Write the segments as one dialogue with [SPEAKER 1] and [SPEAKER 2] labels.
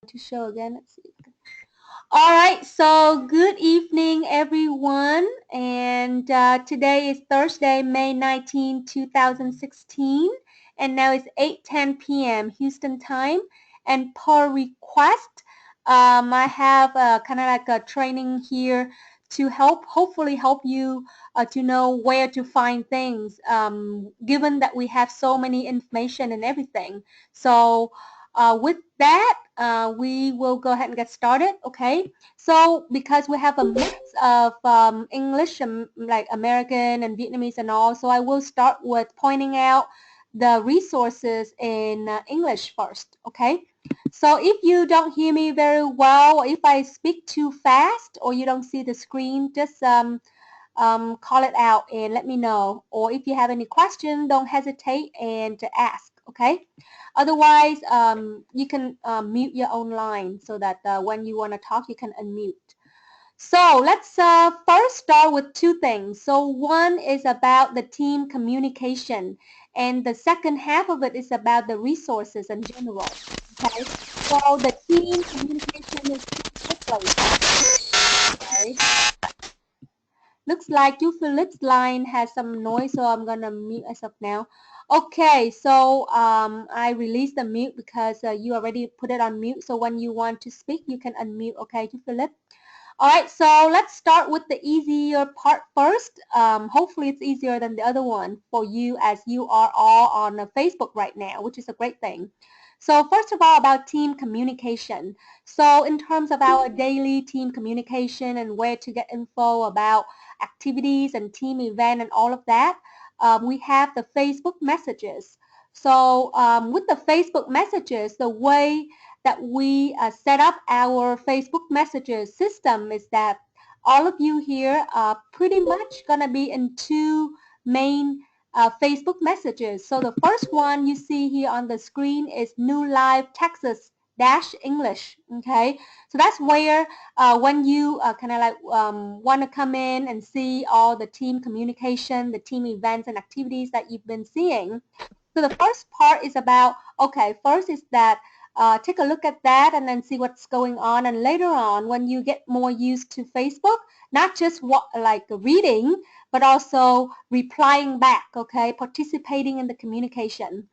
[SPEAKER 1] To show again. Let's see. All right, so good evening, everyone. And today is Thursday, May 19, 2016. And now it's 8:10 p.m. Houston time. And per request, I have kind of like a training here to hopefully help you to know where to find things, given that we have so many information and everything. So with that, we will go ahead and get started, okay? So because we have a mix of English, like American and Vietnamese and all, so I will start with pointing out the resources in English first, okay? So if you don't hear me very well, or if I speak too fast, or you don't see the screen, just call it out and let me know. Or if you have any question, don't hesitate and to ask, okay? Otherwise, you can mute your own line so that when you want to talk, you can unmute. So let's first start with two things. So one is about the team communication, and the second half of it is about the resources in general. Okay, so the team communication is quickly. Okay. Looks like you Philip's line has some noise, so I'm gonna mute myself now. Okay, so I released the mute because you already put it on mute. So when you want to speak, you can unmute. Okay, to Philip. All right, so let's start with the easier part first. Hopefully, it's easier than the other one for you, as you are all on Facebook right now, which is a great thing. So first of all, about team communication. So in terms of our daily team communication and where to get info about activities and team event and all of that, we have the Facebook messages. So with the Facebook messages, the way that we set up our Facebook messages system is that all of you here are pretty much going to be in two main Facebook messages. So the first one you see here on the screen is New Live Texas dash English. Okay, so that's where when you kind of like want to come in and see all the team communication, the team events and activities that you've been seeing. So the first part is about, okay, first is that take a look at that and then see what's going on. And later on, when you get more used to Facebook, not just what like reading, but also replying back, okay, participating in the communication.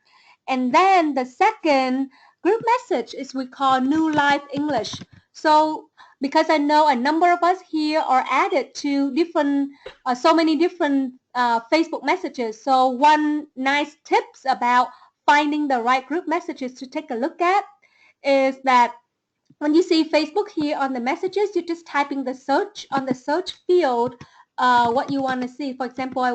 [SPEAKER 1] And then the second group message is we call New Life English. So because I know a number of us here are added to different, so many different Facebook messages. So one nice tips about finding the right group messages to take a look at is that when you see Facebook here on the messages, you're just typing the search on the search field what you want to see. For example, I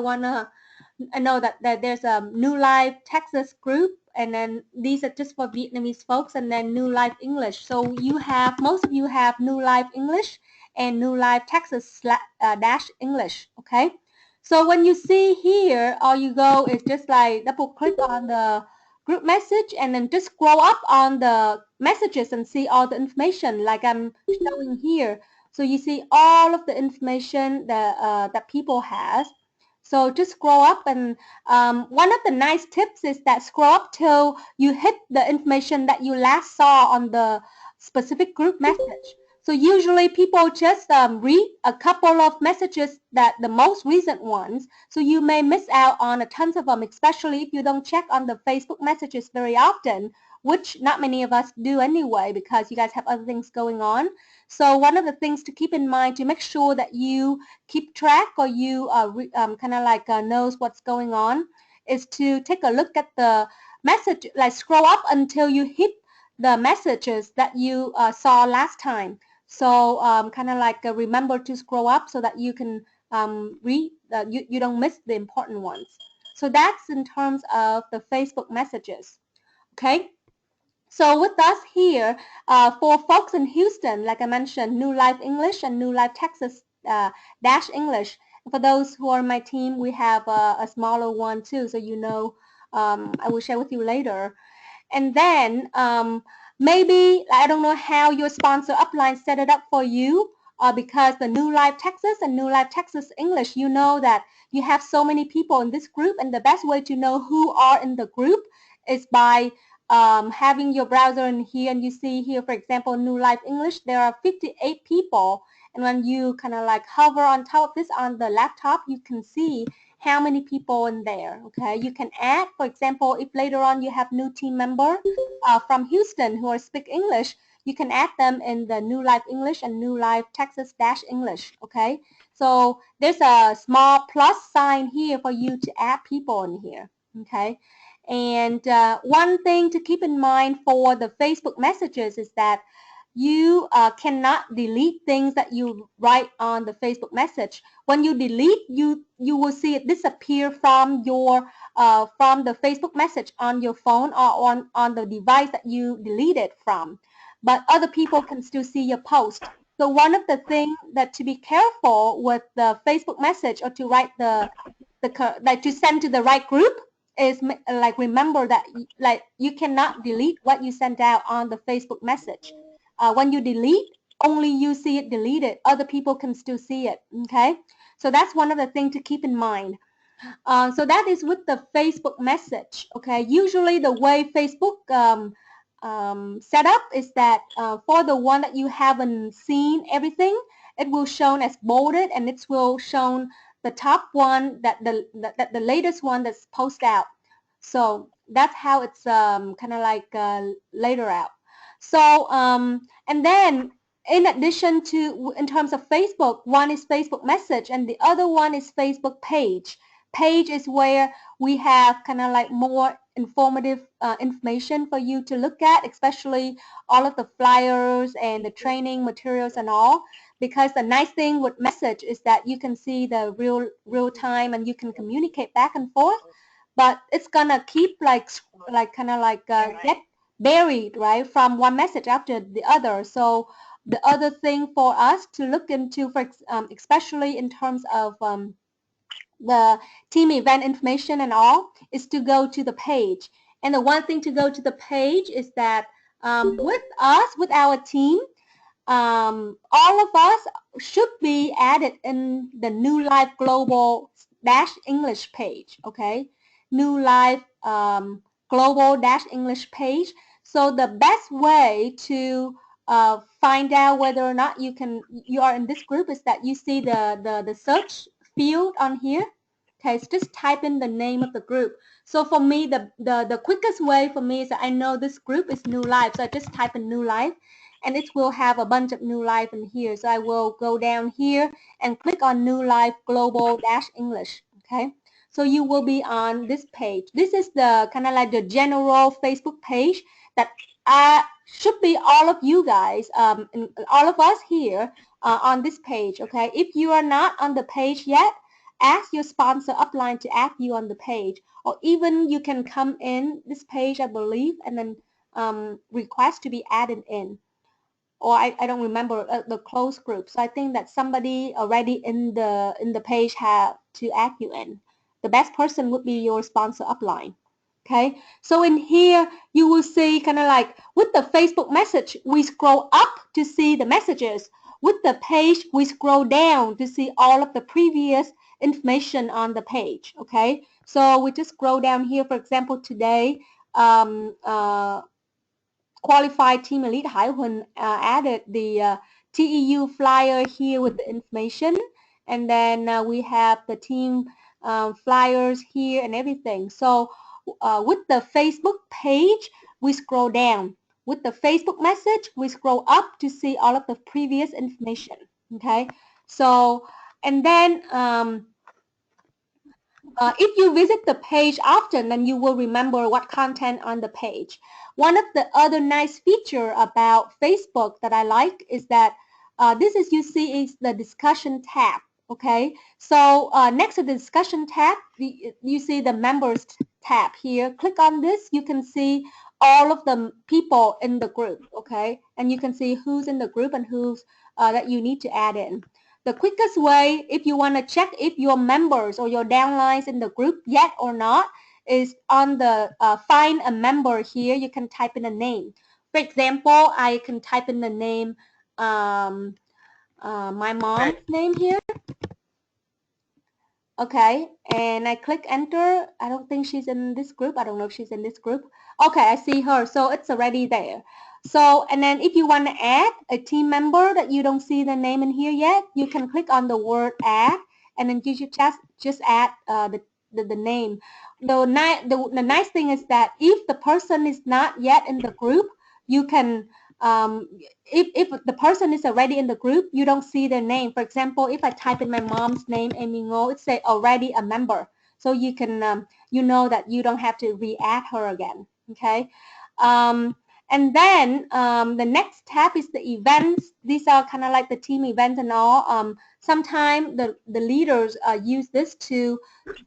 [SPEAKER 1] know that there's a New Life Texas group, and then these are just for Vietnamese folks, and then New Life English. So you have, most of you have New Life English and New Life Texas dash English, okay? So when you see here, all you go is just like double click on the group message and then just scroll up on the messages and see all the information like I'm showing here. So you see all of the information that people has. So just scroll up, and one of the nice tips is that scroll up till you hit the information that you last saw on the specific group message. So usually people just read a couple of messages, that the most recent ones. So you may miss out on a tons of them, especially if you don't check on the Facebook messages very often, which not many of us do anyway because you guys have other things going on. So one of the things to keep in mind to make sure that you keep track, or you kind of like knows what's going on, is to take a look at the message, like scroll up until you hit the messages that you saw last time. So kind of like remember to scroll up so that you can read, you don't miss the important ones. So that's in terms of the Facebook messages. Okay. So with us here, for folks in Houston, like I mentioned, New Life English and New Life Texas dash English. For those who are on my team, we have a smaller one too, so you know, I will share with you later. And then maybe, I don't know how your sponsor upline set it up for you, because the New Life Texas and New Life Texas English, you know that you have so many people in this group, and the best way to know who are in the group is by having your browser in here, and you see here, for example, New Life English, there are 58 people. And when you kind of like hover on top of this on the laptop, you can see how many people in there. Okay, you can add, for example, if later on you have new team member from Houston who are speak English, you can add them in the New Life English and New Life Texas-English. Okay, so there's a small plus sign here for you to add people in here. Okay, and one thing to keep in mind for the Facebook messages is that you cannot delete things that you write on the Facebook message. When you delete, you will see it disappear from your from the Facebook message on your phone or on the device that you deleted from. But other people can still see your post. So one of the things that to be careful with the Facebook message or to write the like to send to the right group is like remember that like you cannot delete what you sent out on the Facebook message. When you delete, only you see it deleted. Other people can still see it. Okay, so that's one of the things to keep in mind. So that is with the Facebook message. Okay, usually the way Facebook set up is that for the one that you haven't seen everything, it will shown as bolded, and it will shown the top one that the latest one that's posted out. So that's how it's kind of like later out. So and then in addition to in terms of Facebook, one is Facebook message and the other one is Facebook page. Page is where we have kind of like more informative information for you to look at, especially all of the flyers and the training materials and all. Because the nice thing with message is that you can see the real time and you can communicate back and forth, but it's gonna keep like kind of like get buried right from one message after the other. So the other thing for us to look into, for especially in terms of the team event information and all, is to go to the page. And the one thing to go to the page is that with us, with our team, all of us should be added in the New Life Global dash English page. Okay, New Life Global dash English page. So the best way to find out whether or not you are in this group is that you see the search field on here. Okay, so just type in the name of the group. So for me, the quickest way for me is that I know this group is New Life. So I just type in New Life and it will have a bunch of New Life in here. So I will go down here and click on New Life Global dash English. Okay, so you will be on this page. This is the kind of like the general Facebook page that should be all of you guys, all of us here on this page. Okay, if you are not on the page yet, ask your sponsor upline to add you on the page, or even you can come in this page, I believe, and then request to be added in. Or I don't remember the closed group. So I think that somebody already in the page have to add you in. The best person would be your sponsor upline. Okay, so in here you will see kind of like with the Facebook message, we scroll up to see the messages. With the page, we scroll down to see all of the previous information on the page. Okay, so we just scroll down here. For example, today qualified team elite Hải Huỳnh added the TEU flyer here with the information, and then we have the team flyers here and everything. So with the Facebook page, we scroll down. With the Facebook message, we scroll up to see all of the previous information. Okay, so and then if you visit the page often, then you will remember what content on the page. One of the other nice feature about Facebook that I like is that this is you see is the discussion tab. Okay, so next to the discussion tab, you see the members tab here. Click on this, you can see all of the people in the group. Okay, and you can see who's in the group and who's that you need to add in. The quickest way, if you want to check if your members or your downlines in the group yet or not, is on the find a member here. You can type in a name. For example, I can type in the name, my mom's name here. Okay, and I click enter. I don't think she's in this group. I don't know if she's in this group. Okay, I see her. So it's already there. So, and then if you want to add a team member that you don't see the name in here yet, you can click on the word add, and then you should just add the name. The nice thing is that if the person is not yet in the group, you can if the person is already in the group, you don't see their name. For example, if I type in my mom's name, Amy Ngo, it say already a member. So you can, you know that you don't have to re-add her again. Okay. And then the next tab is the events. These are kind of like the team events and all. Sometimes the leaders use this to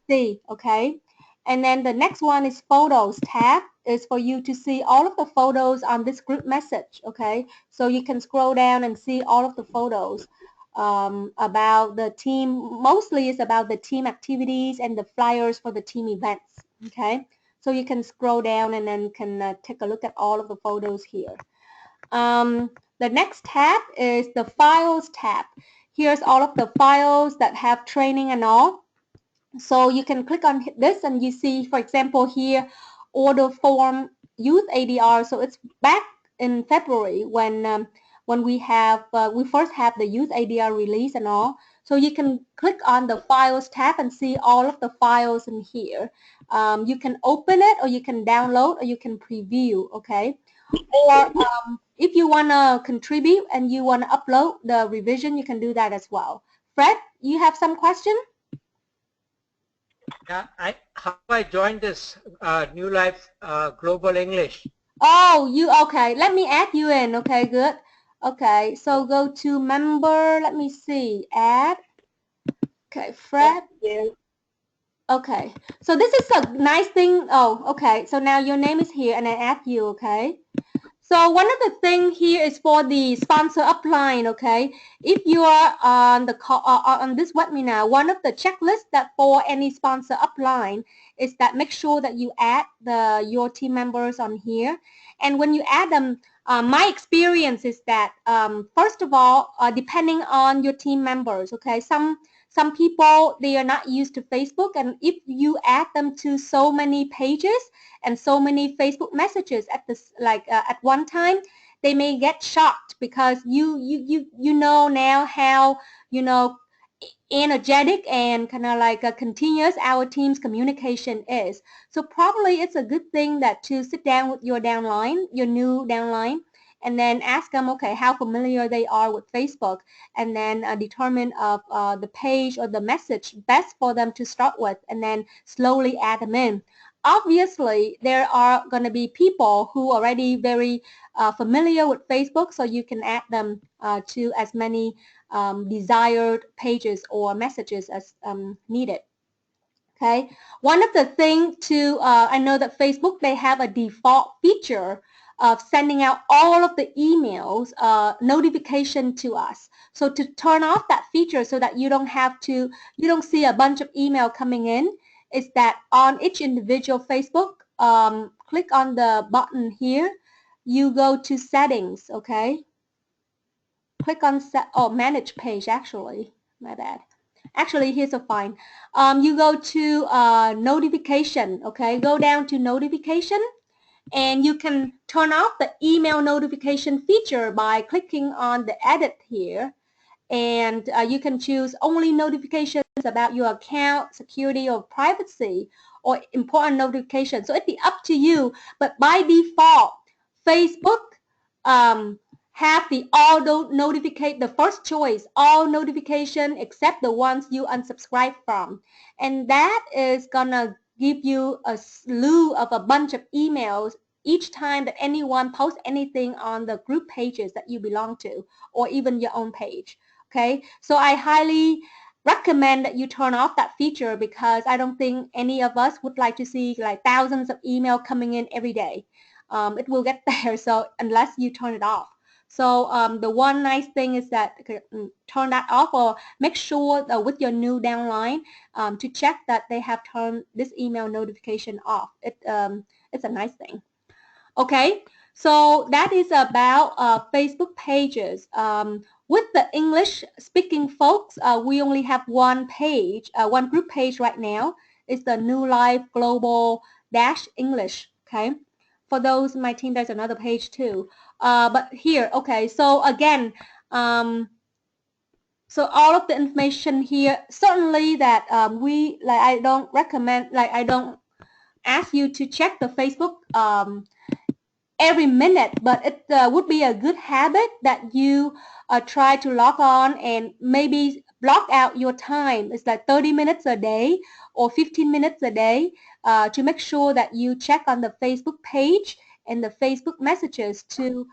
[SPEAKER 1] see, okay? And then the next one is photos tab is for you to see all of the photos on this group message, okay? So you can scroll down and see all of the photos about the team. Mostly it's about the team activities and the flyers for the team events, okay? So you can scroll down and then can take a look at all of the photos here. The next tab is the files tab. Here's all of the files that have training and all. So you can click on this and you see, for example, here, order form youth ADR. So it's back in February when we first have the youth ADR release and all. So you can click on the files tab and see all of the files in here. You can open it, or you can download, or you can preview, okay? Or if you want to contribute and you want to upload the revision, you can do that as well. Fred, you have some question?
[SPEAKER 2] Yeah, how do I join this New Life Global English?
[SPEAKER 1] Oh, you okay. Let me add you in. Okay, good. Okay, so go to member. Let me see. Add. Okay, Fred. Okay, so this is a nice thing. Oh, okay. So now your name is here and I add you, okay? So one of the things here is for the sponsor upline, okay? If you are on the on this webinar, one of the checklists that for any sponsor upline is that make sure that you add your team members on here. And when you add them, my experience is that first of all, depending on your team members, okay, some people they are not used to Facebook, and if you add them to so many pages and so many Facebook messages at this at one time, they may get shocked because you know now how you know energetic and kind of like a continuous our team's communication is. So probably it's a good thing that to sit down with your downline, your new downline, and then ask them, okay, how familiar they are with Facebook, and then determine of the page or the message best for them to start with, and then slowly add them in. Obviously, there are going to be people who are already very familiar with Facebook, so you can add them to as many desired pages or messages as needed. Okay. One of the things to, I know that Facebook, they have a default feature of sending out all of the emails notification to us. So to turn off that feature so that you don't have to, you don't see a bunch of email coming in, is that on each individual Facebook, click on the button here, you go to settings, okay? Click on manage page, actually, my bad. Actually, here's a fine. You go to notification, okay? Go down to notification, and you can turn off the email notification feature by clicking on the edit here, and you can choose only notifications about your account, security, or privacy, or important notifications. So it'd be up to you, but by default, Facebook have the auto notificate, the first choice, all notification except the ones you unsubscribe from. And that is gonna give you a slew of a bunch of emails each time that anyone posts anything on the group pages that you belong to, or even your own page. Okay, so I highly recommend that you turn off that feature, because I don't think any of us would like to see like thousands of email coming in every day. It will get there, so unless you turn it off. So the one nice thing is that turn that off, or make sure that with your new downline to check that they have turned this email notification off. It's a nice thing. Okay, So that is about Facebook pages. With the English speaking folks, we only have one page, one group page right now. It's the New Life Global Dash English. Okay. For those in my team, there's another page too. But here, okay. So again, so all of the information here, certainly that I don't recommend, I don't ask you to check the Facebook every minute, but it would be a good habit that you try to log on and maybe block out your time. It's like 30 minutes a day or 15 minutes a day to make sure that you check on the Facebook page and the Facebook messages to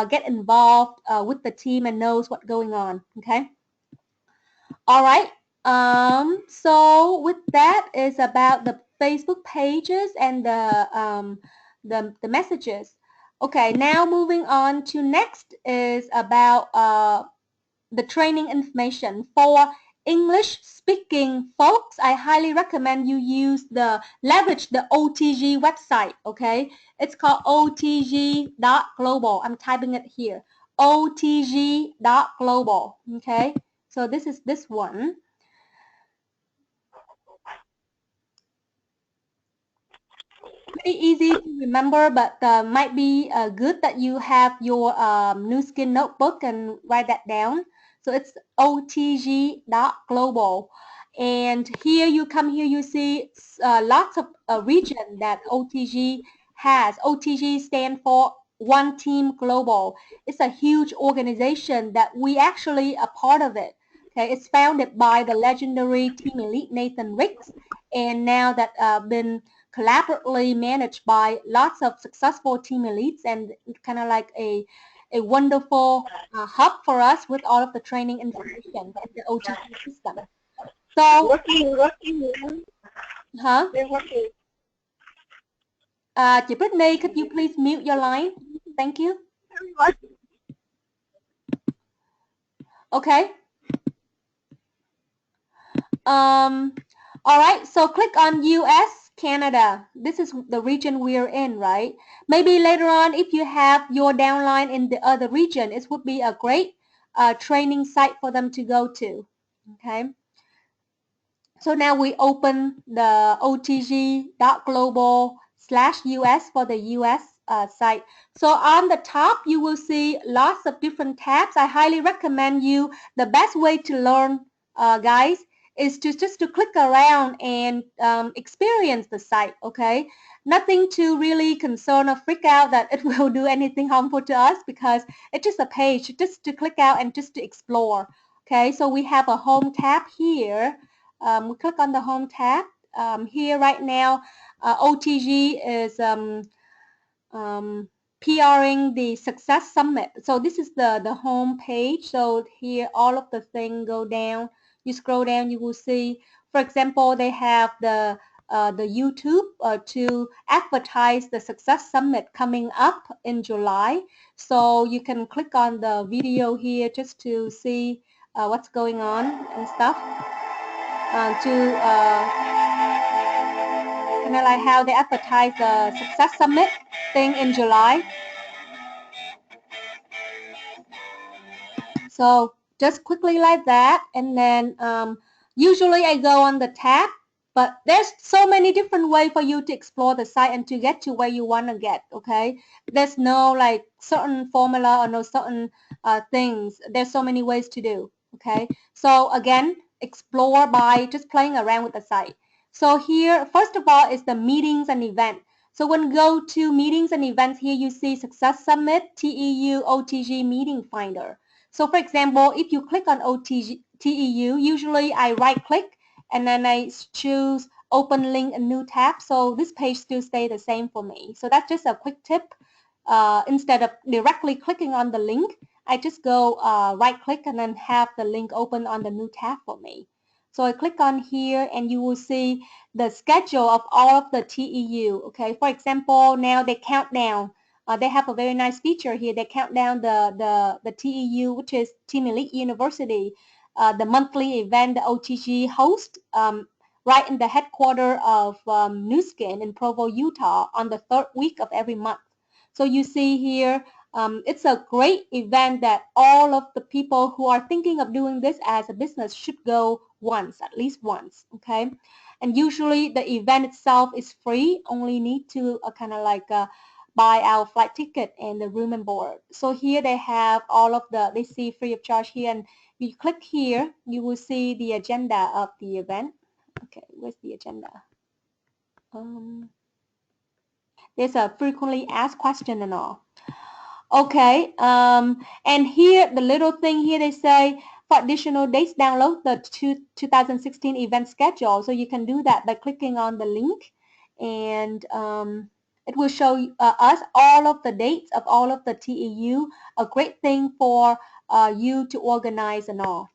[SPEAKER 1] get involved with the team and knows what's going on. Okay. All right. So with that is about the Facebook pages and the messages. Okay, now moving on to next is about the training information for English speaking folks. I highly recommend you leverage the OTG website. Okay, it's called otg.global. I'm typing it here. otg.global. Okay, so this is this one. Pretty easy to remember, but might be good that you have your new skin notebook and write that down. So it's otg.global. And here you come here, you see lots of region that OTG has. OTG stand for One Team Global. It's a huge organization that we actually are part of it. Okay, it's founded by the legendary team elite Nathan Ricks, and now that been collaboratively managed by lots of successful team elites, and kind of like a wonderful hub for us with all of the training information and the OTT system. So, huh? Chị Brittany, could you please mute your line? Thank you. Okay. Um, all right, so click on US, Canada. This is the region we're in, right? Maybe later on, if you have your downline in the other region, it would be a great training site for them to go to, okay? So now we open the otg.global/US for the US site. So on the top, you will see lots of different tabs. I highly recommend you, the best way to learn, guys, is to just to click around and experience the site, okay? Nothing to really concern or freak out that it will do anything harmful to us, because it's just a page just to click out and just to explore, okay? So we have a home tab here. We click on the home tab. Here right now, OTG is PRing the Success Summit. So this is the home page. So here all of the things go down. You scroll down, you will see, for example, they have the YouTube to advertise the Success Summit coming up in July. So you can click on the video here just to see what's going on and stuff. To kind of like how they advertise the Success Summit thing in July. So just quickly like that, and then usually I go on the tab, but there's so many different ways for you to explore the site and to get to where you want to get, okay? There's no like certain formula or no certain things. There's so many ways to do, okay? So again, explore by just playing around with the site. So here, first of all, is the meetings and event. So when you go to meetings and events, here you see Success Summit, TEU, OTG Meeting Finder. So for example, if you click on OTG, TEU, usually I right click and then I choose open link a new tab. So this page still stays the same for me. So that's just a quick tip. Instead of directly clicking on the link, I just go right click and then have the link open on the new tab for me. So I click on here and you will see the schedule of all of the TEU. Okay, for example, now they count down. They have a very nice feature here. They count down the TEU, which is Team Elite University, the monthly event the OTG host right in the headquarters of Nu Skin in Provo, Utah on the third week of every month. So you see here, it's a great event that all of the people who are thinking of doing this as a business should go once, at least once, okay? And usually the event itself is free, only need to kind of like buy our flight ticket and the room and board. So here they have all of they see free of charge here, and you click here, you will see the agenda of the event. Okay, where's the agenda? There's a frequently asked question and all. Okay, and here the little thing here they say for additional dates download the 2016 event schedule. So you can do that by clicking on the link, and it will show us all of the dates of all of the TEU. A great thing for you to organize and all.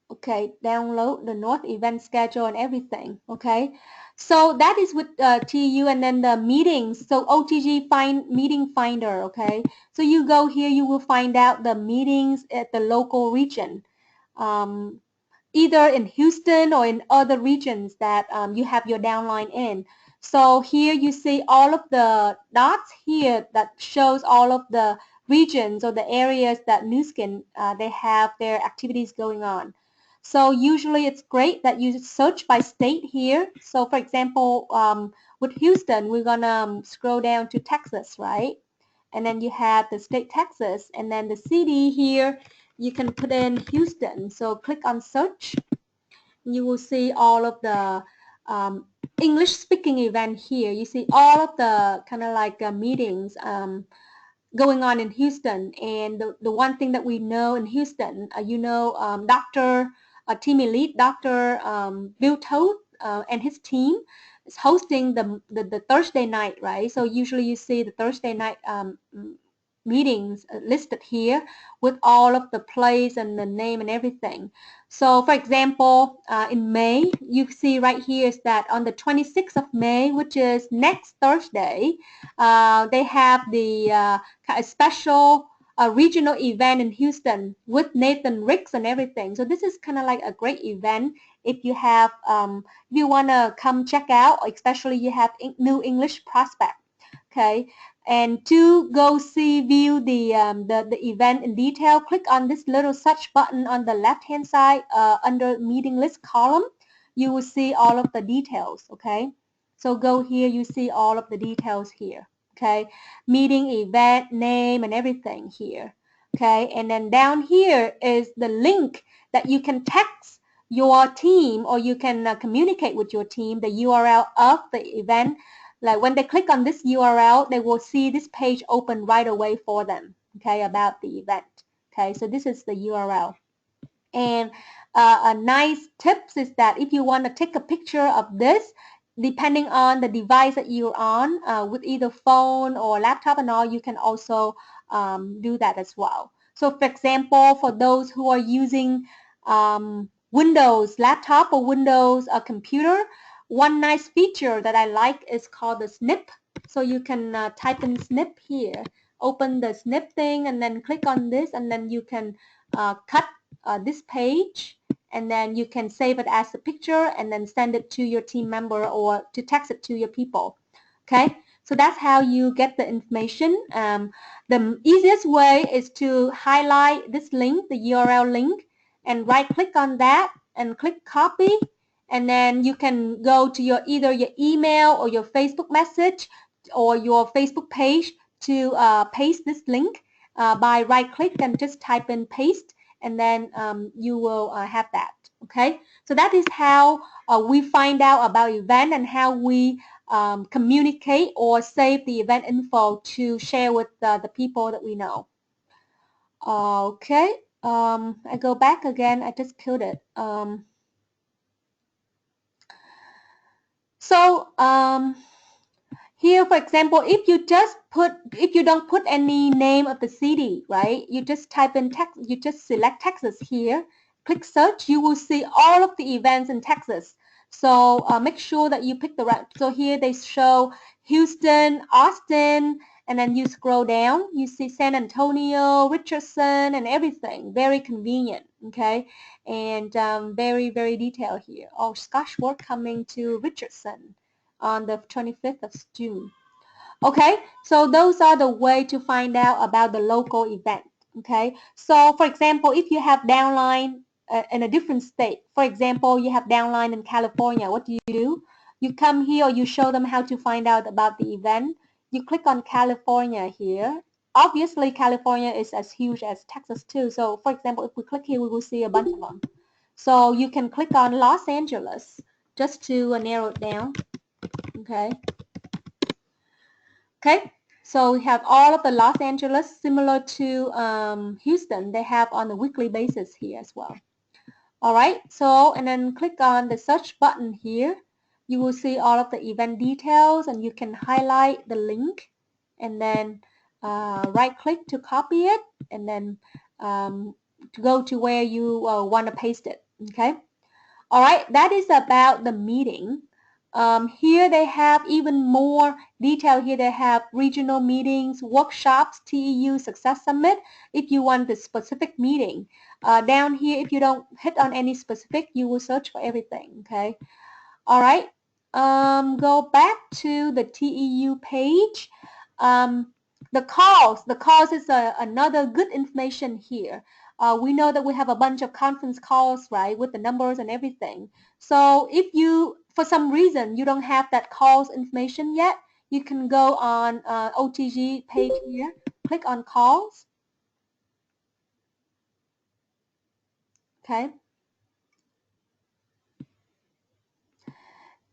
[SPEAKER 1] Okay, download the North event schedule and everything. Okay, so that is with TU, and then the meetings. So OTG find meeting finder. Okay, so you go here, you will find out the meetings at the local region. Um, Either in Houston or in other regions that you have your downline in. So here you see all of the dots here that shows all of the regions or the areas that Nu Skin they have their activities going on. So usually it's great that you search by state here. So for example, with Houston, we're gonna scroll down to Texas, right? And then you have the state Texas, and then the city here, you can put in Houston. So click on search. You will see all of the English speaking event here. You see all of the kind of like meetings going on in Houston. And the one thing that we know in Houston, Dr. Team Elite, Dr. Bill Toth and his team is hosting the Thursday night, right? So usually you see the Thursday night meetings listed here with all of the place and the name and everything. So for example, in May, you see right here is that on the 26th of May, which is next Thursday, they have the special regional event in Houston with Nathan Ricks and everything. So this is kind of like a great event if you have, if you want to come check out, especially you have new English prospect. Okay, and to go see view the event in detail, click on this little search button on the left hand side under meeting list column. You will see all of the details. Okay, so go here, you see all of the details here. Okay, meeting event name and everything here. Okay, and then down here is the link that you can text your team, or you can communicate with your team the URL of the event. Like when they click on this URL, they will see this page open right away for them, okay, about the event. Okay, so this is the URL. And a nice tips is that if you want to take a picture of this, depending on the device that you're on, with either phone or laptop and all, you can also do that as well. So for example, for those who are using Windows laptop or Windows computer, one nice feature that I like is called the snip. So you can type in snip here, open the snip thing, and then click on this, and then you can cut this page, and then you can save it as a picture and then send it to your team member or to text it to your people. Okay, so that's how you get the information. The easiest way is to highlight this link, the URL link, and right click on that and click copy, and then you can go to either your email or your Facebook message or your Facebook page to paste this link by right click and just type in paste, and then you will have that. Okay, so that is how we find out about event and how we communicate or save the event info to share with the people that we know. Okay, I go back again. I just killed it. So here, for example, if you don't put any name of the city, right? You just type in Texas, you just select Texas here, click search, you will see all of the events in Texas. So make sure that you pick the right. So here they show Houston, Austin, and then you scroll down, you see San Antonio, Richardson, and everything. Very convenient, okay? And very, very detailed here. Oh, Scotch Work coming to Richardson on the 25th of June. Okay, so those are the way to find out about the local event. Okay, so for example, if you have downline in a different state, for example, you have downline in California, what do? You come here or you show them how to find out about the event. You click on California here. Obviously, California is as huge as Texas too. So for example, if we click here, we will see a bunch of them. So you can click on Los Angeles just to narrow it down. Okay. Okay, so we have all of the Los Angeles, similar to Houston, they have on a weekly basis here as well. All right, so and then click on the search button here. You will see all of the event details and you can highlight the link and then right click to copy it and then to go to where you want to paste it. Okay. All right, that is about the meeting. Here they have even more detail. Here they have regional meetings, workshops, TEU Success Summit, if you want the specific meeting. Down here, if you don't hit on any specific, you will search for everything, okay? All right, go back to the TEU page. Um, the calls is another good information here. We know that we have a bunch of conference calls, right, with the numbers and everything. So if you, for some reason, you don't have that calls information yet, you can go on OTG page here, click on calls, okay,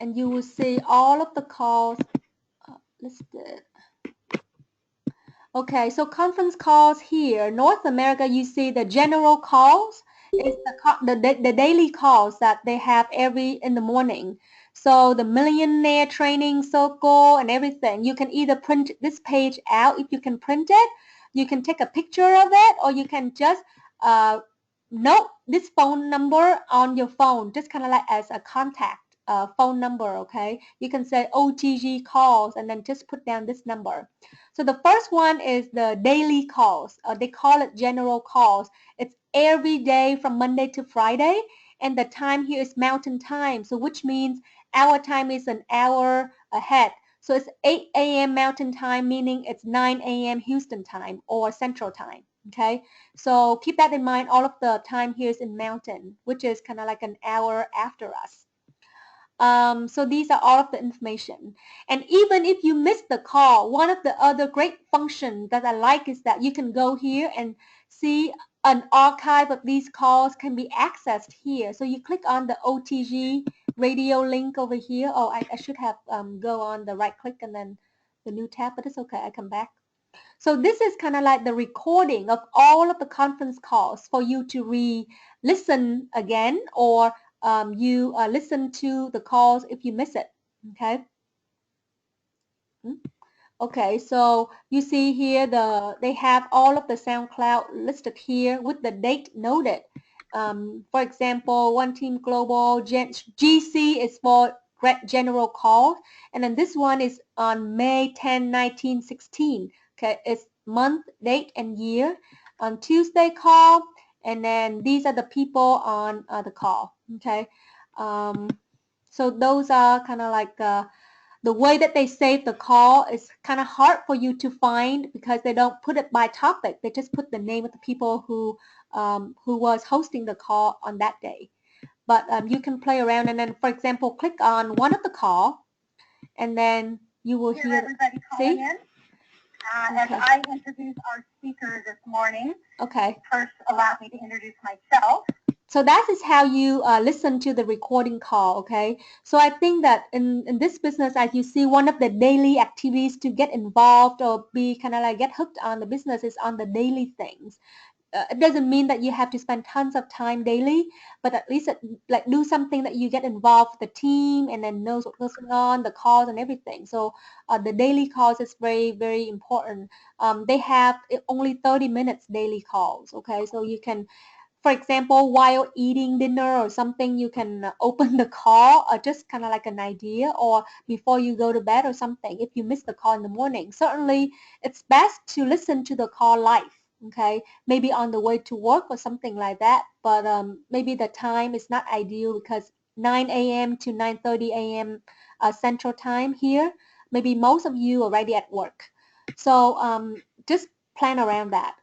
[SPEAKER 1] and you will see all of the calls listed. Okay, so conference calls here, North America, you see the general calls is the daily calls that they have every in the morning. So the millionaire training circle and everything, you can either print this page out if you can print it, you can take a picture of it, or you can just uh, note this phone number on your phone, just kind of like as a contact phone number, okay? You can say OTG calls and then just put down this number. So the first one is the daily calls. They call it general calls. It's every day from Monday to Friday, and the time here is mountain time, so which means our time is an hour ahead. So it's 8 a.m. mountain time, meaning it's 9 a.m. Houston time or Central time. Okay, so keep that in mind. All of the time here is in mountain, which is kind of like an hour after us. So these are all of the information. And even if you miss the call, one of the other great functions that I like is that you can go here and see an archive of these calls can be accessed here. So you click on the OTG radio link over here. Oh, I should have go on the right click and then the new tab, but it's okay. I come back. So this is kind of like the recording of all of the conference calls for you to re-listen again, or you listen to the calls if you miss it. Okay. Hmm? Okay, so you see here they have all of the SoundCloud listed here with the date noted. For example, One Team Global, GC is for general call, and then this one is on May 10, 1916. Okay, it's month, date, and year. On Tuesday call, and then these are the people on the call. Okay, um, so those are kind of like the way that they save the call is kind of hard for you to find because they don't put it by topic. They just put the name of the people who was hosting the call on that day. But you can play around and then, for example, click on one of the call and then you will hear everybody calling in. As I introduce our speaker this morning, okay. First, allow me to introduce myself. So that is how you listen to the recording call, okay? So I think that in this business, as you see, one of the daily activities to get involved or be kind of like get hooked on the business is on the daily things. It doesn't mean that you have to spend tons of time daily, but at least like do something that you get involved with the team and then knows what's going on, the calls and everything. So the daily calls is very, very important. They have only 30 minutes daily calls, okay? So you can, for example, while eating dinner or something, you can open the call or just kind of like an idea, or before you go to bed or something, if you miss the call in the morning. Certainly, it's best to listen to the call live, okay? Maybe on the way to work or something like that, but maybe the time is not ideal because 9 a.m. to 9:30 a.m. Central time here maybe most of you are already at work. So just plan around that.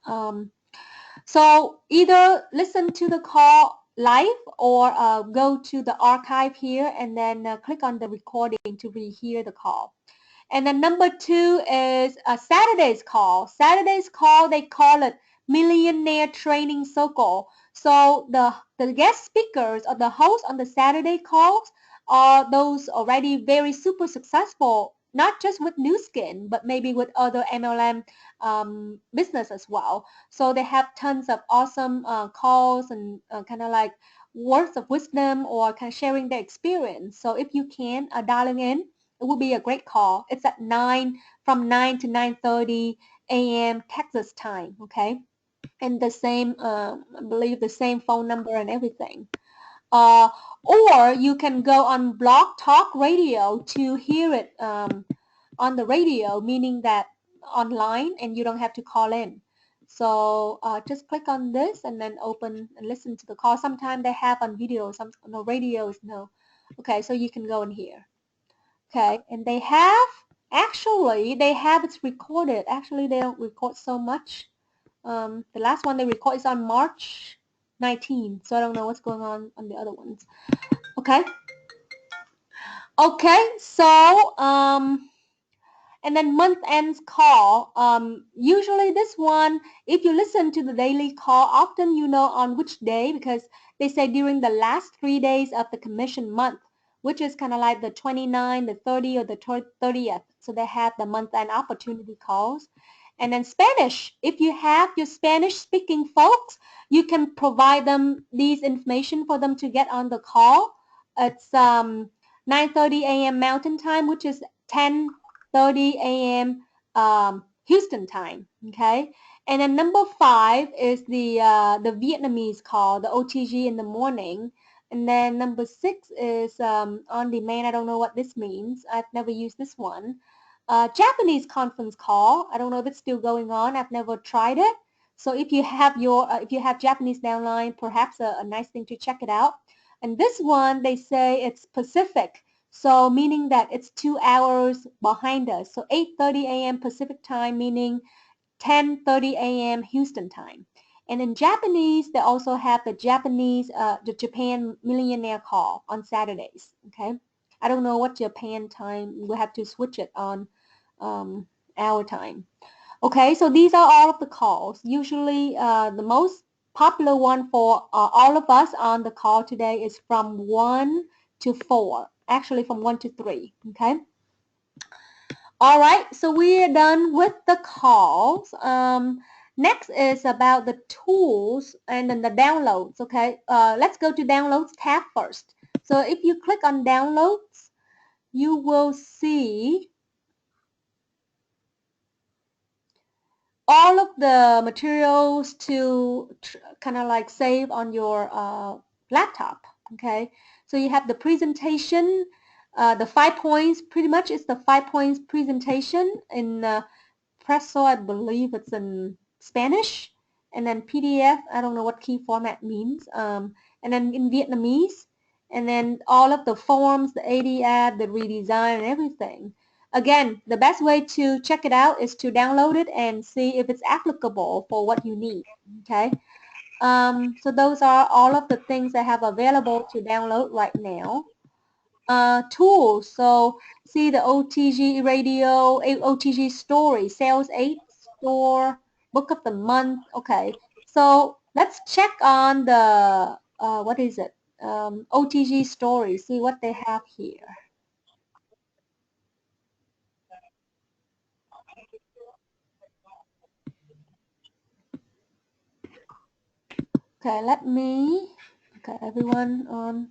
[SPEAKER 1] So either listen to the call live or go to the archive here and then click on the recording to rehear the call. And then number two is Saturday's call. Saturday's call, they call it Millionaire Training Circle. So the guest speakers or the hosts on the Saturday calls are those already very super successful, not just with Nu Skin, but maybe with other MLM business as well. So they have tons of awesome calls and kind of like words of wisdom or kind of sharing their experience. So if you can, dialing in, it will be a great call. It's at 9, from 9 to 9:30 a.m. Texas time, okay? And the same, I believe the same phone number and everything. Uh, or you can go on Blog Talk Radio to hear it on the radio, meaning that online and you don't have to call in. So just click on this and then open and listen to the call. Sometimes they have on video, some no radios, no. Okay, so you can go in here. Okay, and they have it's recorded. Actually, they don't record so much. The last one they record is on March 19, so I don't know what's going on the other ones. Okay. Okay, so and then month ends call. Usually this one, if you listen to the daily call, often you know on which day because they say during the last 3 days of the commission month, which is kind of like the 29th, the 30th, or the 30th. So they have the month end opportunity calls. And then Spanish, if you have your Spanish speaking folks, you can provide them these information for them to get on the call. It's 9:30 a.m. Mountain Time, which is 10:30 a.m. Houston time. Okay, and then number 5 is the Vietnamese call, the OTG in the morning. And then number 6 is on demand. I don't know what this means. I've never used this one. Japanese conference call. I don't know if it's still going on. I've never tried it. So if you have if you have Japanese downline, perhaps a nice thing to check it out. And this one, they say it's Pacific. So meaning that it's 2 hours behind us. So 8:30 a.m. Pacific time, meaning 10:30 a.m. Houston time. And in Japanese, they also have the Japan Millionaire Call on Saturdays. Okay, I don't know what Japan time. We'll have to switch it on our time. Okay, so these are all of the calls. Usually, the most popular one for all of us on the call today is from 1 to 4. Actually, from 1 to 3. Okay. All right, so we are done with the calls. Next is about the tools and then the downloads. Okay, let's go to downloads tab first. So if you click on downloads, you will see all of the materials to kind of like save on your laptop. Okay, so you have the presentation, the 5 points. Pretty much it's the 5 points presentation in Presso, I believe it's in Spanish, and then PDF, I don't know what key format means, and then in Vietnamese, and then all of the forms, the AD ad, the redesign, and everything. Again, the best way to check it out is to download it and see if it's applicable for what you need, okay? So those are all of the things I have available to download right now. Tools. So see the OTG radio, OTG story, sales 8 store, book of the month. Okay, so let's check on the, what is it? OTG story, see what they have here. Okay, okay, everyone on.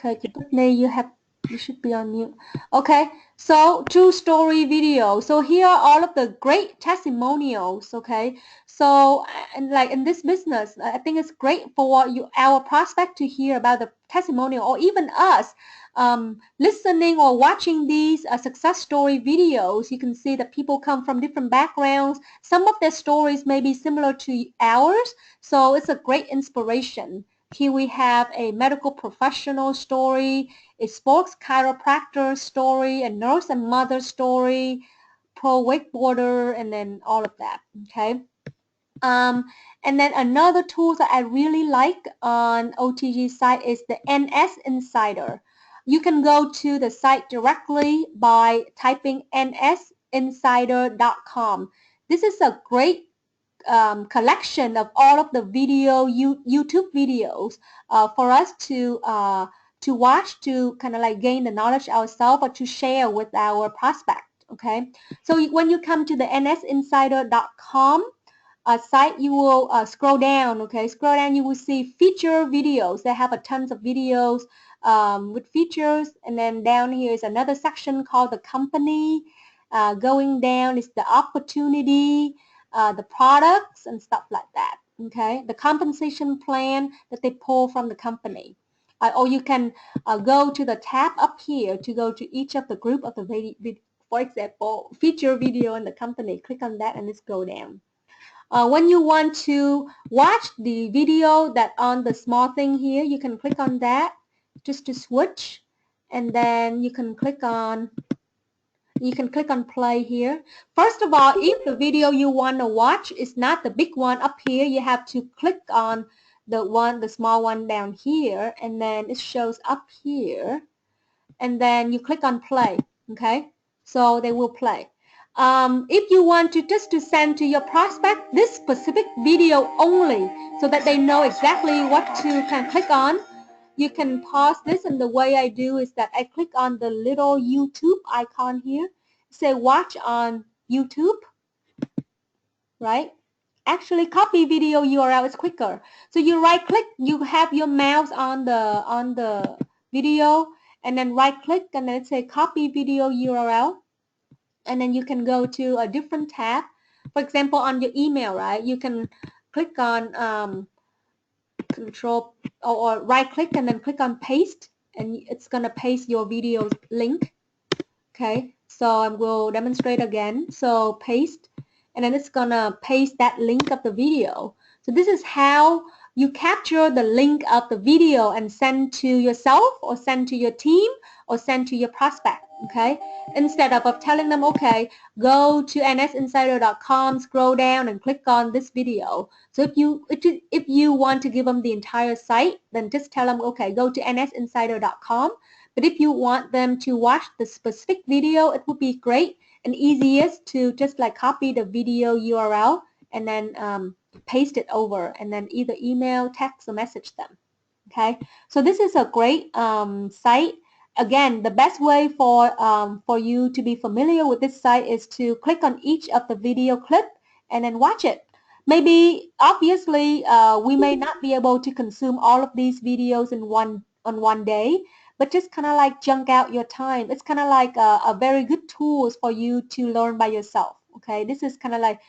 [SPEAKER 1] Okay, Brittany, you should be on mute. Okay, so true story video. So here are all of the great testimonials. Okay, so and like in this business, I think it's great for our prospect to hear about the testimonial, or even us listening or watching these success story videos. You can see that people come from different backgrounds. Some of their stories may be similar to ours, so it's a great inspiration Here we have a medical professional story, a sports chiropractor story, a nurse and mother story, pro wakeboarder, and then all of that, okay? Um, and then another tool that I really like on OTG site is the NS Insider. You can go to the site directly by typing nsinsider.com. This is a great collection of all of the YouTube videos for us to watch, to kind of like gain the knowledge ourselves or to share with our prospect. Okay, so when you come to the nsinsider.com site, you will scroll down. Okay, scroll down, you will see feature videos. They have a tons of videos with features, and then down here is another section called the company. Going down is the opportunity, the products and stuff like that. Okay, the compensation plan that they pull from the company. Or you can go to the tab up here to go to each of the group of the video. For example, feature video in the company. Click on that and let's go down. When you want to watch the video that on the small thing here, you can click on that just to switch, and then you can click on play here. First of all, if the video you want to watch is not the big one up here, you have to click on the small one down here, and then it shows up here, and then you click on play. Okay, so they will play. If you want to just to send to your prospect this specific video only so that they know exactly what to kind of click on, you can pause this, and the way I do is that I click on the little YouTube icon here, say watch on YouTube, right? Actually, copy video URL is quicker. So you right click, you have your mouse on the video, and then right click and then say copy video URL, and then you can go to a different tab. For example, on your email, right? You can click on control or right click and then click on paste, and it's gonna paste your video link. Okay, so I will demonstrate again. So paste, and then it's gonna paste that link of the video. So this is how you capture the link of the video and send to yourself or send to your team or send to your prospect. Okay, instead of telling them, okay, go to nsinsider.com, scroll down and click on this video. So if you want to give them the entire site, then just tell them, okay, go to nsinsider.com. But if you want them to watch the specific video, it would be great and easiest to just like copy the video URL and then paste it over, and then either email, text, or message them. Okay, so this is a great site. Again, the best way for you to be familiar with this site is to click on each of the video clip and then watch it. Maybe, obviously, we may not be able to consume all of these videos in one day, but just kind of like junk out your time. It's kind of like a very good tools for you to learn by yourself. Okay, this is kind of like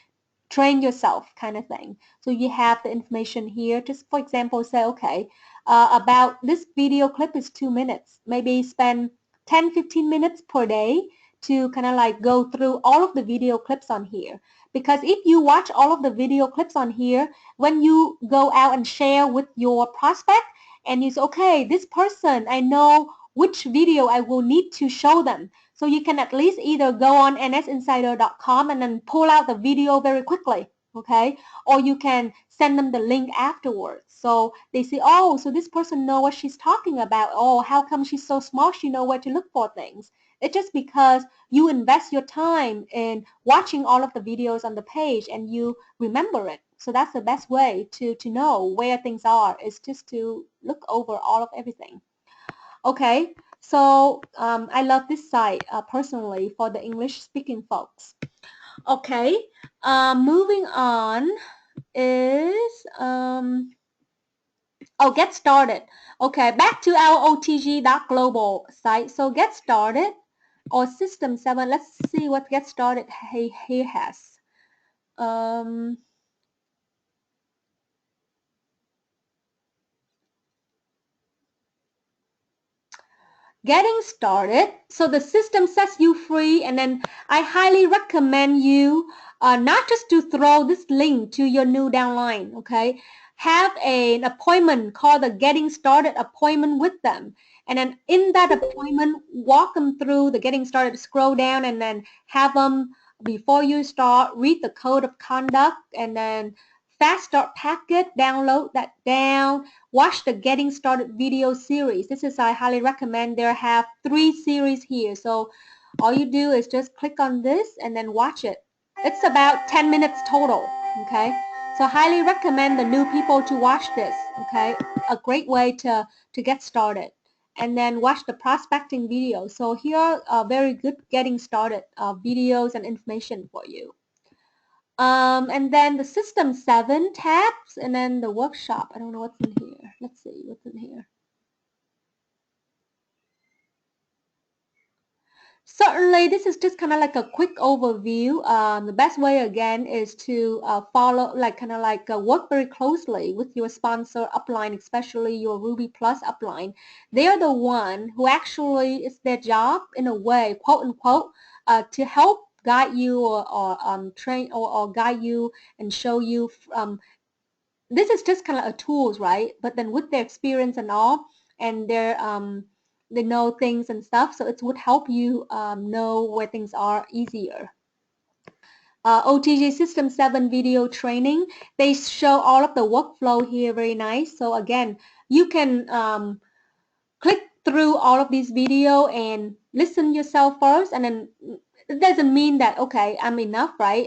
[SPEAKER 1] train yourself kind of thing. So you have the information here. Just for example, say, okay, about this video clip is 2 minutes. Maybe spend 10-15 minutes per day to kind of like go through all of the video clips on here. Because if you watch all of the video clips on here, when you go out and share with your prospect and you say, okay, this person, I know which video I will need to show them. So you can at least either go on nsinsider.com and then pull out the video very quickly, okay? Or you can send them the link afterwards. So they say, oh, so this person know what she's talking about. Oh, how come she's so smart? She know where to look for things. It's just because you invest your time in watching all of the videos on the page and you remember it. So that's the best way to know where things are, is just to look over all of everything. Okay, so I love this site personally for the English speaking folks. Okay, moving on is get started. Okay, back to our OTG.global site. So get started or system 7. Let's see what get started here has. Um, getting started. So the system sets you free, and then I highly recommend you not just to throw this link to your new downline, okay? Have an appointment called the getting started appointment with them. And then in that appointment, walk them through the getting started, scroll down, and then have them, before you start, read the code of conduct, and then fast start packet, download that down, watch the getting started video series. This is, I highly recommend. There have 3 series here. So all you do is just click on this and then watch it. It's about 10 minutes total. Okay. So highly recommend the new people to watch this. Okay. A great way to get started. And then watch the prospecting video. So here are very good getting started videos and information for you. And then the system 7 tabs, and then the workshop. I don't know what's in here. Let's see what's in here. Certainly, this is just kind of like a quick overview. The best way again is to follow, like kind of like work very closely with your sponsor upline, especially your Ruby Plus upline. They are the one who actually, it's their job in a way, quote unquote, to help guide you or train or guide you and show you this is just kind of a tools, right? But then with their experience and all, and their they know things and stuff, so it would help you know where things are easier. OTG System 7 video training, they show all of the workflow here, very nice. So again, you can click through all of these video and listen yourself first, and then it doesn't mean that, okay, I'm enough, right?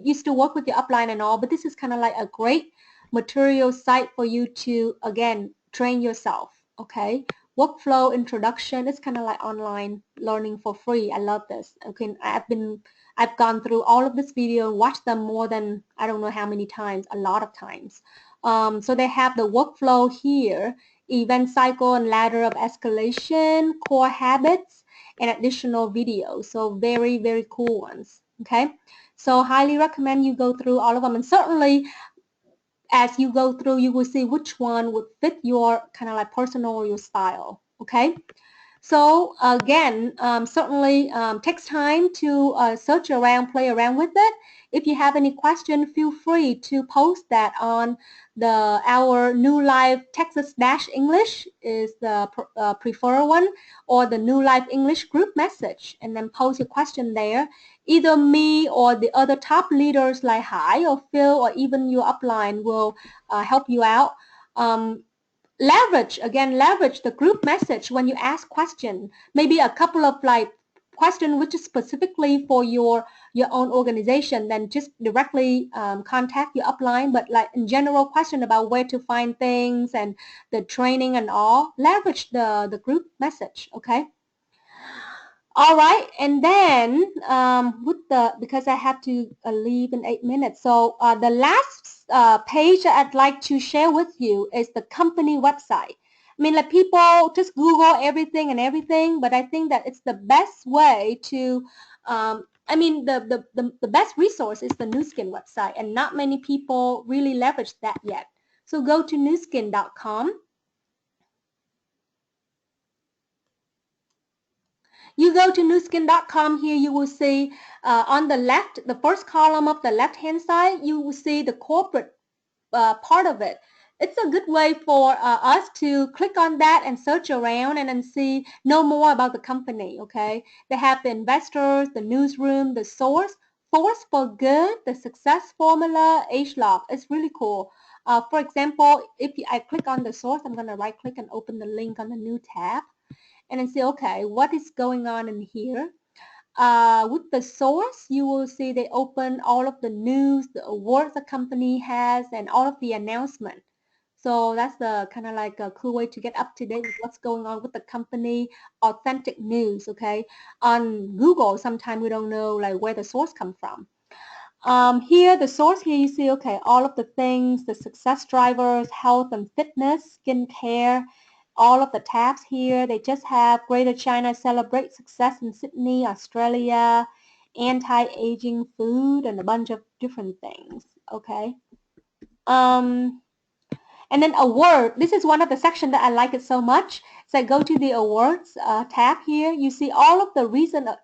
[SPEAKER 1] You still work with your upline and all, but this is kind of like a great material site for you to, again, train yourself, okay? Workflow introduction, it's kind of like online learning for free. I love this. Okay, I've gone through all of this video and watched them more than, I don't know how many times, a lot of times. So they have the workflow here, event cycle and ladder of escalation, core habits, and additional videos. So very, very cool ones. Okay. So highly recommend you go through all of them. And certainly as you go through, you will see which one would fit your kind of like personal or your style. Okay. So again, certainly takes time to search around, play around with it. If you have any question, feel free to post that on our New Life Texas Dash English is the preferred one, or the New Life English group message, and then post your question there. Either me or the other top leaders like Hai or Phil or even your upline will help you out. Leverage the group message when you ask question. Maybe a couple of like question which is specifically for your own organization, then just directly contact your upline. But like in general question about where to find things and the training and all, leverage the group message. Okay. All right, and then with the, because I have to leave in 8 minutes, so the last page I'd like to share with you is the company website. I mean, like people just Google everything and everything, but I think that it's the best way to, I mean, the best resource is the Nu Skin website, and not many people really leverage that yet. So go to nuskin.com. You go to nuskin.com. Here you will see on the left, the first column of the left-hand side, you will see the corporate part of it. It's a good way for us to click on that and search around and then know more about the company, okay? They have the investors, the newsroom, the source, force for good, the success formula, age log. It's really cool. For example, if I click on the source, I'm going to right click and open the link on the new tab and then say, okay, what is going on in here? With the source, you will see they open all of the news, the awards the company has, and all of the announcement. So that's the kind of like a cool way to get up to date with what's going on with the company, authentic news, okay? On Google, sometimes we don't know like where the source come from. Here, the source here, you see, okay, all of the things, the success drivers, health and fitness, skincare, all of the tabs here. They just have Greater China celebrate success in Sydney, Australia, anti-aging food, and a bunch of different things, okay? Um, And then award, this is one of the sections that I like it so much. So go to the awards tab here. You see all of the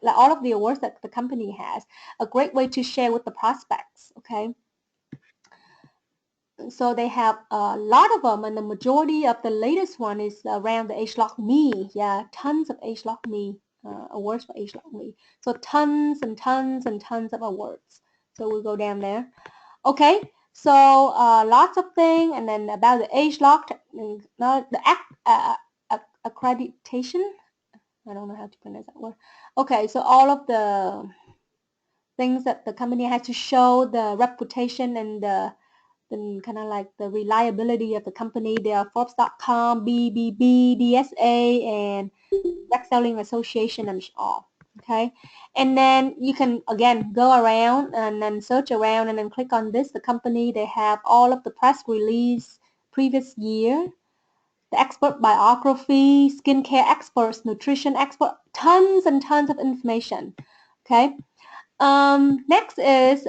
[SPEAKER 1] all of the awards that the company has. A great way to share with the prospects, okay? So they have a lot of them, and the majority of the latest one is around the ageLOC Me. Yeah, tons of ageLOC Me awards for ageLOC Me. So tons and tons and tons of awards. So we'll go down there. Okay, so lots of things, and then about the ageLOC, accreditation. I don't know how to pronounce that word. Okay, so all of the things that the company has to show, the reputation and the kind of like the reliability of the company. There are Forbes.com, BBB, DSA, and Direct Selling Association and all. Okay, and then you can again go around and then search around and then click on this. The company, they have all of the press release previous year, the expert biography, skincare experts, nutrition expert, tons and tons of information. Okay. Next is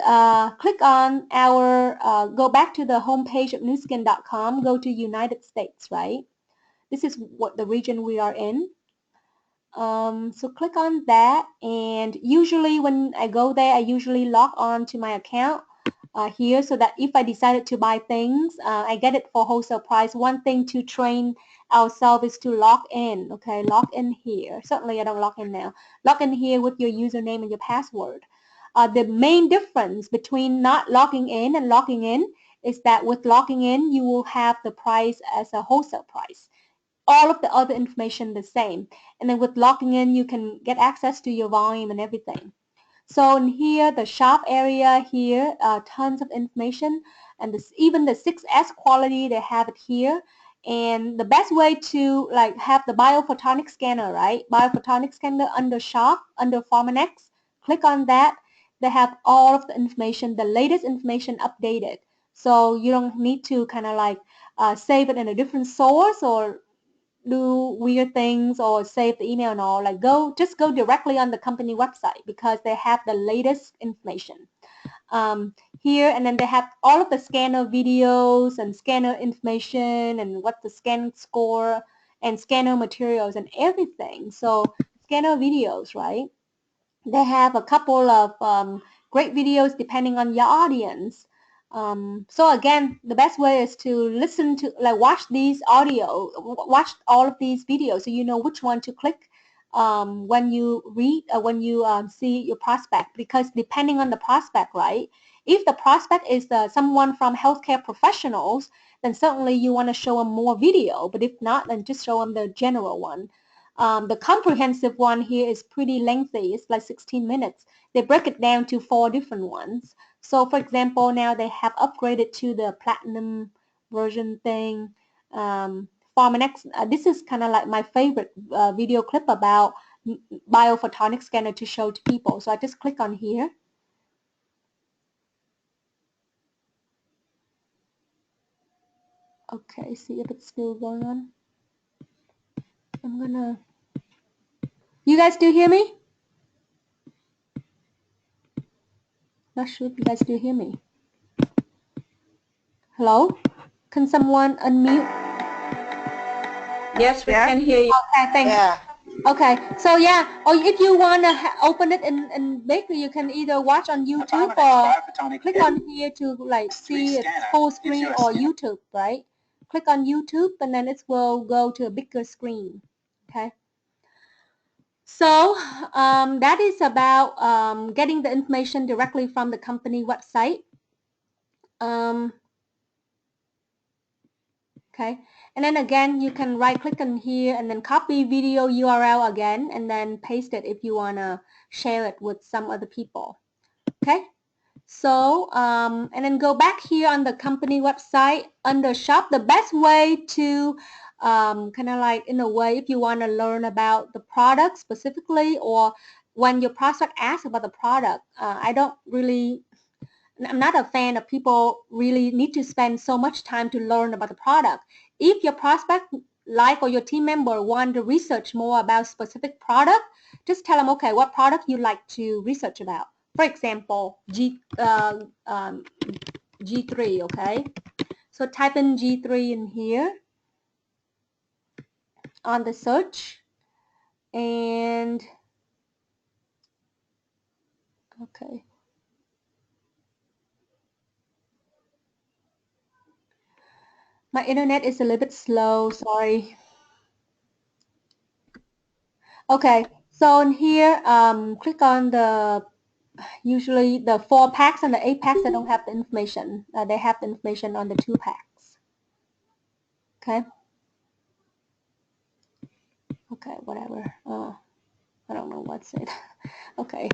[SPEAKER 1] click on our, go back to the homepage of newskin.com, go to United States, right? This is what the region we are in. So click on that, and usually when I go there, I usually log on to my account here, so that if I decided to buy things, I get it for wholesale price. One thing to train ourselves is to log in, okay? Log in here. Certainly I don't log in now. Log in here with your username and your password. The main difference between not logging in and logging in is that with logging in, you will have the price as a wholesale price. All of the other information the same. And then with logging in, you can get access to your volume and everything. So in here, the shop area here, tons of information, and this, even the 6S quality, they have it here. And the best way to like have the biophotonic scanner, right? Biophotonic scanner under shop, under Pharmanex, click on that. They have all of the information, the latest information updated. So you don't need to kind of like save it in a different source or do weird things or save the email and all. Like just go directly on the company website because they have the latest information here. And then they have all of the scanner videos and scanner information and what the scan score and scanner materials and everything. So scanner videos, right? They have a couple of great videos depending on your audience. So again, the best way is to listen to, like, watch these audio, watch all of these videos so you know which one to click when you read, when you see your prospect, because depending on the prospect, right? If the prospect is someone from healthcare professionals, then certainly you want to show them more video, but if not, then just show them the general one. The comprehensive one here is pretty lengthy. It's like 16 minutes. They break it down to 4 different ones. So for example, now they have upgraded to the platinum version thing. Pharmanex, this is kind of like my favorite video clip about biophotonic scanner to show to people. So I just click on here. Okay, see if it's still going on. I'm gonna, you guys still hear me? Not sure if you guys still hear me. Hello? Can someone unmute?
[SPEAKER 2] Yes, we can hear you.
[SPEAKER 1] Okay, thanks.
[SPEAKER 3] Yeah.
[SPEAKER 1] Okay, so yeah, or if you want to open it in big, you can either watch on YouTube or click on here to like see it full screen or YouTube, right? Click on YouTube and then it will go to a bigger screen, okay? So that is about getting the information directly from the company website. Okay, and then again, you can right click on here and then copy video URL again and then paste it if you want to share it with some other people. Okay, so and then go back here on the company website under shop. The best way to kind of like, in a way, if you want to learn about the product specifically, or when your prospect asks about the product, I'm not a fan of people really need to spend so much time to learn about the product. If your prospect or your team member want to research more about specific product, just tell them, okay, what product you like to research about. For example, G3, okay? So type in G3 in here on the search, and okay. My internet is a little bit slow, sorry. Okay, so in here, click on the, usually the 4 packs and the 8 packs, they don't have the information. They have the information on the 2 packs. Okay. Okay, whatever. I don't know what's it. Okay.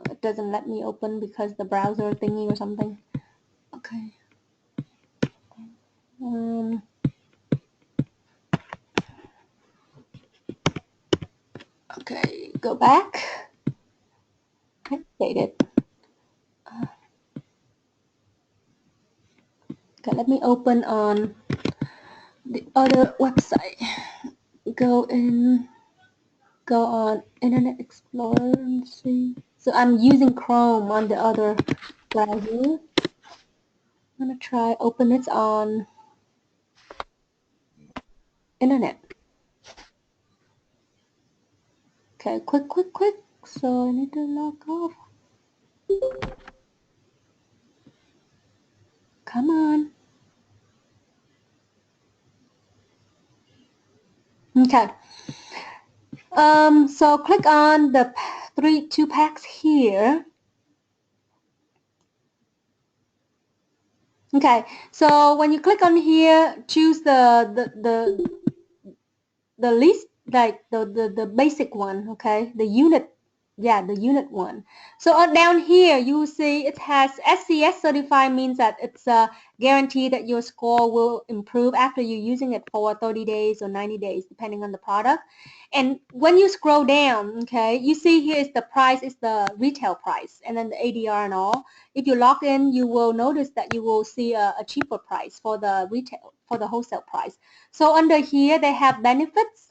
[SPEAKER 1] It doesn't let me open because the browser thingy or something. Okay. Okay, go back. Update it. Okay, let me open on the other website. Go on Internet Explorer and see. So I'm using Chrome on the other browser. I'm gonna try open it on Internet. Okay, quick. So I need to log off. Come on. Okay. So click on the 2 packs here. Okay, so when you click on here, choose the least, like the basic one, okay, the unit, yeah, the unit one. So down here you will see it has SCS certified, means that it's a guarantee that your score will improve after you're using it for 30 days or 90 days depending on the product. And when you scroll down, okay, you see here is the price, is the retail price, and then the ADR and all. If you log in, you will notice that you will see a cheaper price for the retail, for the wholesale price. So under here they have benefits.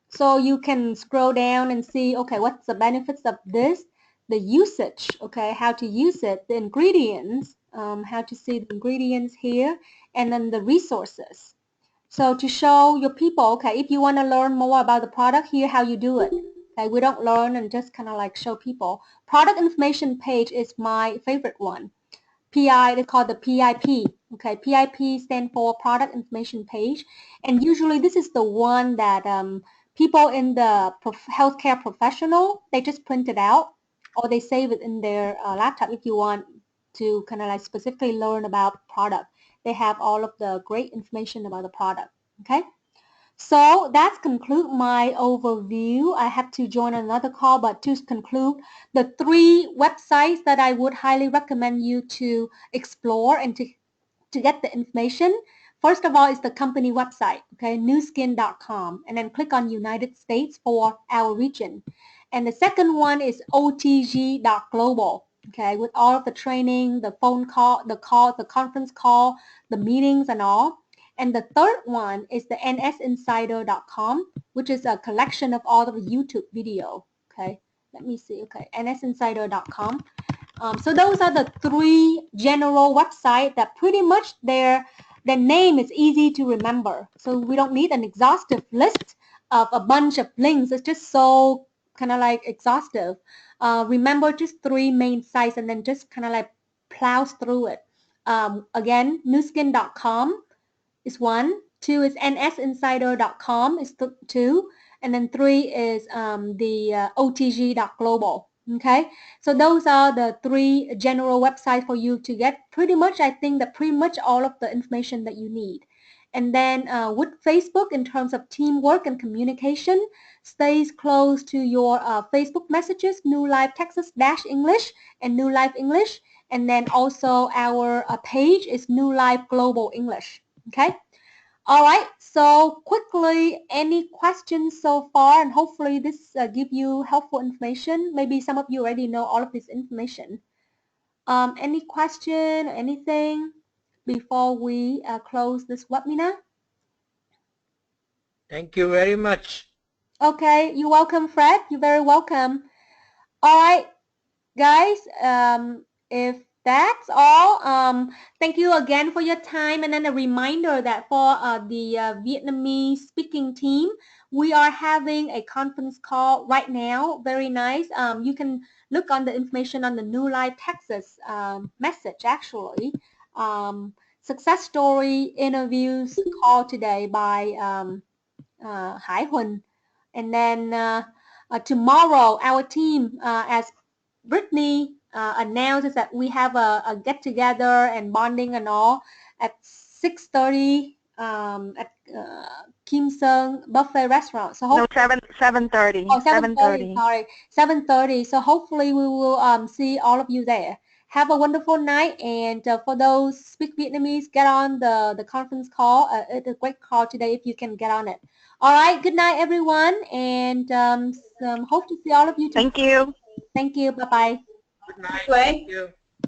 [SPEAKER 1] So you can scroll down and see, okay, what's the benefits of this, the usage, okay, how to use it, the ingredients, how to see the ingredients here, and then the resources. So to show your people, okay, if you want to learn more about the product, here how you do it. Okay, we don't learn and just kind of like show people. Product information page is my favorite one. PI, they call the PIP. Okay, PIP stand for product information page, and usually this is the one that people in the healthcare professional, they just print it out or they save it in their laptop if you want to kind of like specifically learn about product. They have all of the great information about the product. Okay. So that's conclude my overview. I have to join another call, but to conclude, the 3 websites that I would highly recommend you to explore and to get the information. First of all is the company website, okay, newskin.com, and then click on United States for our region. And the second one is otg.global, okay, with all of the training, the phone call, the conference call, the meetings and all. And the third one is the nsinsider.com, which is a collection of all of the YouTube video. Okay, let me see. Okay, nsinsider.com. So those are the 3 general websites that pretty much their name is easy to remember. So we don't need an exhaustive list of a bunch of links. It's just so kind of like exhaustive. Remember just 3 main sites and then just kind of like plow through it. Again, newskin.com is 1, 2 is nsinsider.com is 2, and then 3 is the otg.global. Okay, so those are the 3 general websites for you to get pretty much, I think that pretty much all of the information that you need. And then with Facebook, in terms of teamwork and communication, stays close to your Facebook messages, New Life Texas English and New Life English. And then also our page is New Life Global English. Okay. All right. So quickly, any questions so far? And hopefully this give you helpful information. Maybe some of you already know all of this information. Any question, anything before we close this webinar?
[SPEAKER 2] Thank you very much.
[SPEAKER 1] Okay. You're welcome, Fred. You're very welcome. All right, guys. If that's all. Thank you again for your time. And then a reminder that for the Vietnamese speaking team, we are having a conference call right now. Very nice. You can look on the information on the New Life Texas message actually. Success story interviews call today by Hải Huỳnh. And then tomorrow, our team, as Brittany announces that we have a get together and bonding and all at 6:30 at Kim Sung Buffet Restaurant. So
[SPEAKER 3] No,
[SPEAKER 1] hope
[SPEAKER 3] 7:30.
[SPEAKER 1] oh 7:30
[SPEAKER 3] 7:30.
[SPEAKER 1] sorry 7:30. So hopefully we will see all of you there. Have a wonderful night, and for those speak Vietnamese, get on the conference call. It's a great call today if you can get on it. All right, good night everyone, and hope to see all of you tomorrow.
[SPEAKER 3] Thank you.
[SPEAKER 1] Thank you. Bye bye.
[SPEAKER 2] Good night. Thank
[SPEAKER 4] Way.
[SPEAKER 2] you.